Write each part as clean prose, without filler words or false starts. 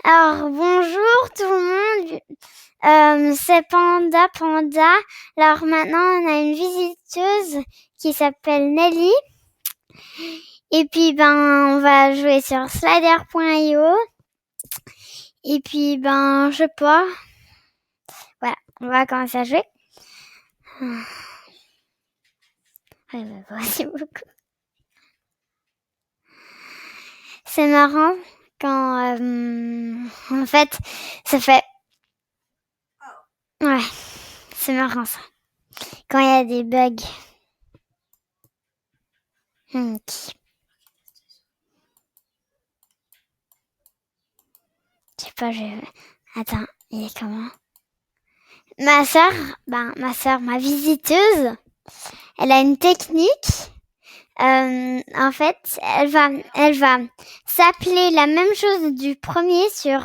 Alors, bonjour tout le monde. C'est Panda Panda. Alors maintenant, on a une visiteuse qui s'appelle Nelly. Et puis, on va jouer sur slider.io. Et puis, je sais pas. Voilà, on va commencer à jouer. Merci beaucoup. C'est marrant quand, en fait, ça fait... Ouais, c'est marrant ça. Quand il y a des bugs. Je sais pas, Attends, il est comment? Ma sœur, ma visiteuse, elle a une technique. En fait, elle va s'appeler la même chose du premier sur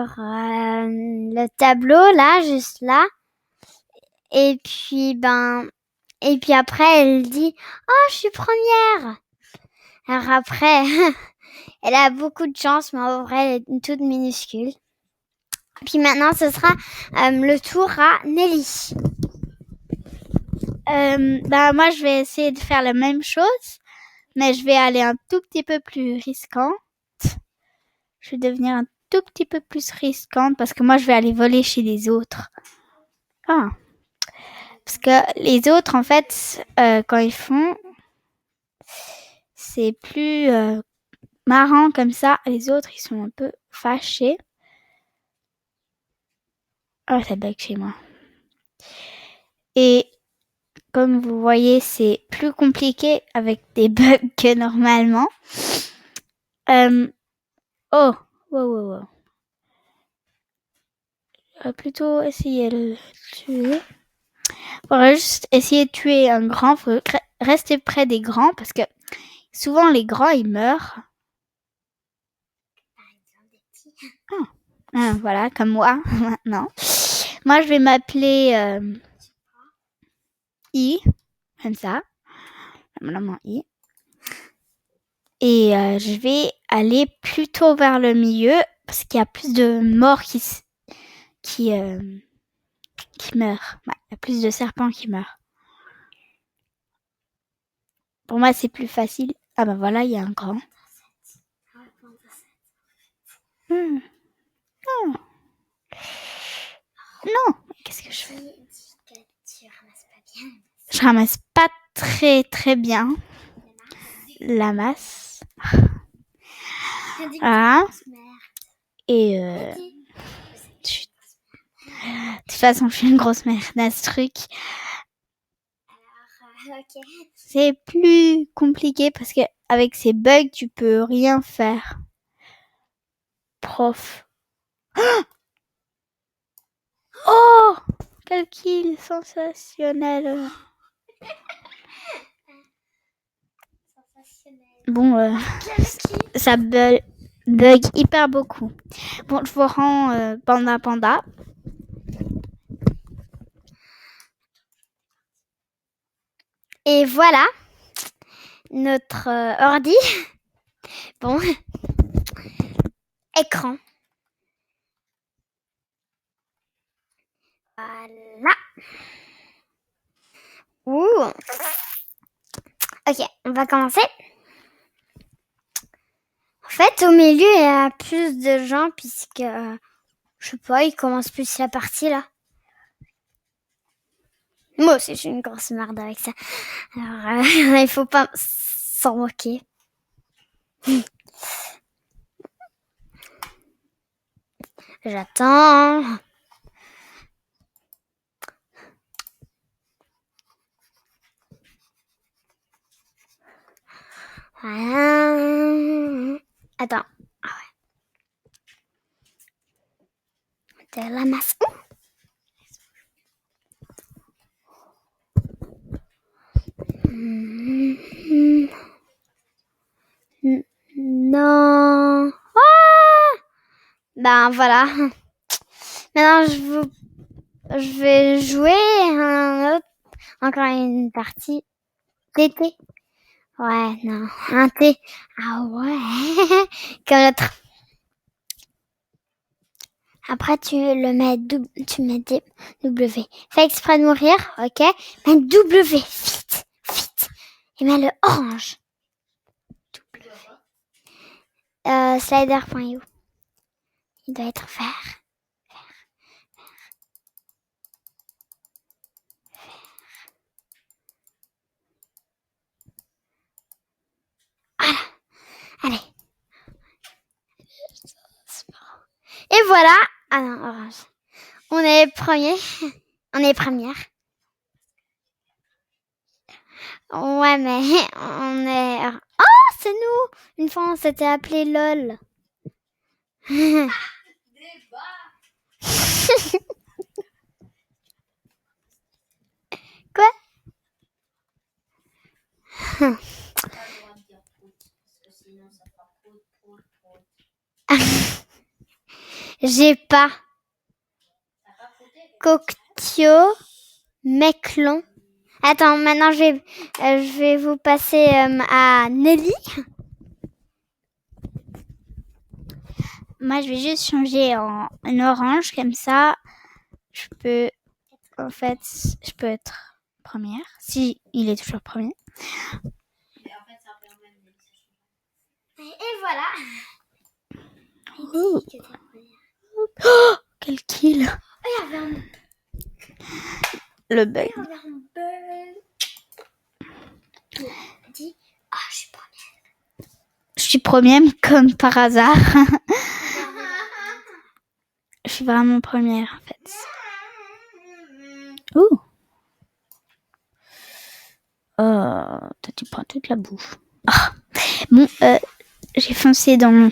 le tableau là, juste là. Et puis après elle dit "Oh, je suis première." Alors après elle a beaucoup de chance, mais en vrai elle est toute minuscule. Puis maintenant ce sera le tour à Nelly. Moi je vais essayer de faire la même chose, mais je vais aller un tout petit peu plus risquante. Je vais devenir un tout petit peu plus risquante parce que moi je vais aller voler chez les autres. Parce que les autres en fait, quand ils font, c'est plus marrant comme ça. Les autres ils sont un peu fâchés. Oh, ça bug chez moi. Et comme vous voyez, c'est plus compliqué avec des bugs que normalement. Oh, wow. On va plutôt essayer de le tuer. On va juste essayer de tuer un grand. Faut rester près des grands parce que souvent les grands ils meurent. Voilà, comme moi maintenant. Moi je vais m'appeler I, comme ça. Maman I. Et je vais aller plutôt vers le milieu parce qu'il y a plus de morts qui meurent. Ouais, il y a plus de serpents qui meurent. Pour moi, c'est plus facile. Ah voilà, il y a un grand. Non, qu'est-ce que je fais? Je ramasse pas très très bien la masse. Voilà. Et de toute façon, je suis une grosse merde à ce truc. C'est plus compliqué parce que avec ces bugs, tu peux rien faire. Prof. Oh, quel kill sensationnel. Bon, ça bug hyper beaucoup. Bon, je vous rends Panda. Et voilà notre ordi. Bon, écran. Voilà. Ouh. Ok, on va commencer. En fait, au milieu, il y a plus de gens puisque, je sais pas, ils commencent plus la partie là. Moi aussi, je suis une grosse merde avec ça. Alors, il faut pas s'en moquer. J'attends. Voilà. Attends. Ah ouais. De la masse. Non. Ah, voilà. Maintenant, je vais jouer encore une partie d'été. Ouais, non. Un thé. Ah ouais. Comme l'autre. Après, tu mets W. Fais exprès de mourir, ok? Mets W, vite. Et mets le orange. Slider.io. Il doit être vert. Voilà. Allez. Et voilà. Ah non, orange. On est premier. On est première. Ouais, mais on est... Oh, c'est nous. Une fois, on s'était appelé LOL. Quoi? J'ai pas. Coctio, Meclon. Attends, maintenant je vais vous passer à Nelly. Moi, je vais juste changer en orange, comme ça, je peux être première, si il est toujours premier. Et voilà. Oh, oh, quel kill. Oh, il y avait un... Le bug. Dis, ah, je suis première. Je suis première, mais comme par hasard. Je suis vraiment première, en fait. Oh. Toi, tu prends toute la bouffe. Ah. Bon, j'ai foncé dans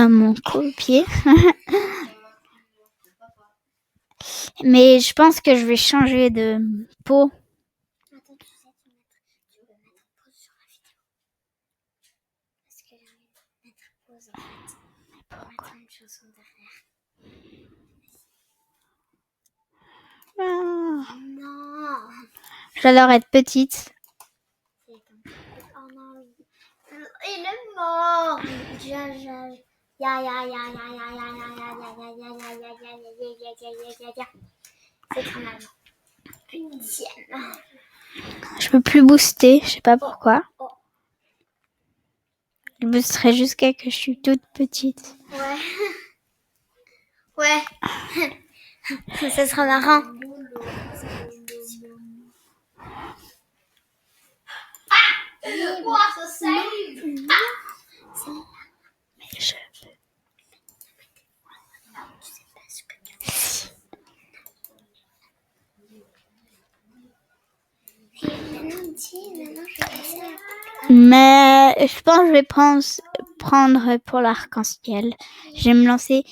mon copier. Mais je pense que je vais changer de peau. Attends, tu sais, tu peux mettre pause sur la vidéo. Parce que j'ai envie de mettre pause, en fait. Pour mettre une chanson derrière. Ah. Non. J'adore être petite. Oh non. Il est mort. C'est trop mal. Putienne. Je peux plus booster, je sais pas pourquoi. Je boosterai jusqu'à que je suis toute petite. Ouais. Ça sera marrant. Mais je... Mais je pense que je vais prendre pour l'arc-en-ciel. Je vais me lancer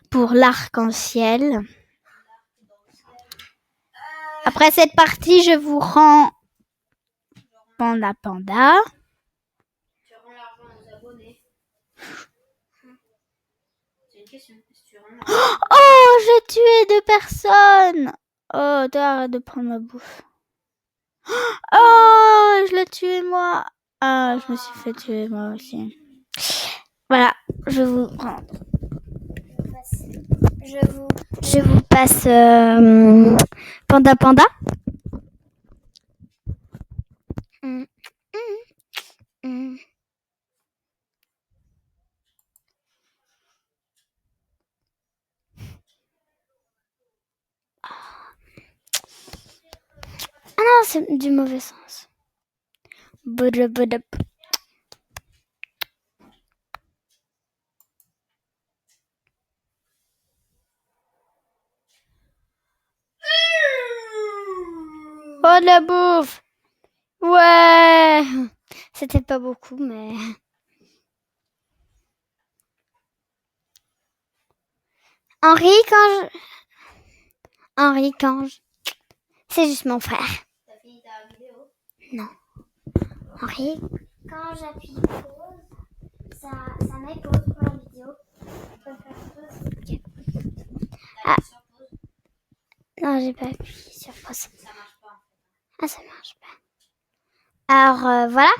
pour l'arc-en-ciel. Après cette partie, je vous rends Panda. Tu rends l'argent aux abonnés. C'est une question. Oh, j'ai tué 2 personnes. Oh, toi, arrête de prendre ma bouffe. Oh, je l'ai tué moi. Ah, je me suis fait tuer moi aussi. Voilà, je vous rends. Je vous passe Panda. Ah non, c'est du mauvais sens. Oh, de la bouffe. Ouais. C'était pas beaucoup, mais... Henri Kange. C'est juste mon frère. T'as fini ta vidéo? Non. Henri, quand j'appuie pause, ça met pause pour la vidéo. Tu peux faire pause? Ok. Ah. Non, j'ai pas appuyé sur pause. Ça marche pas. Ah, ça marche pas. Alors, voilà.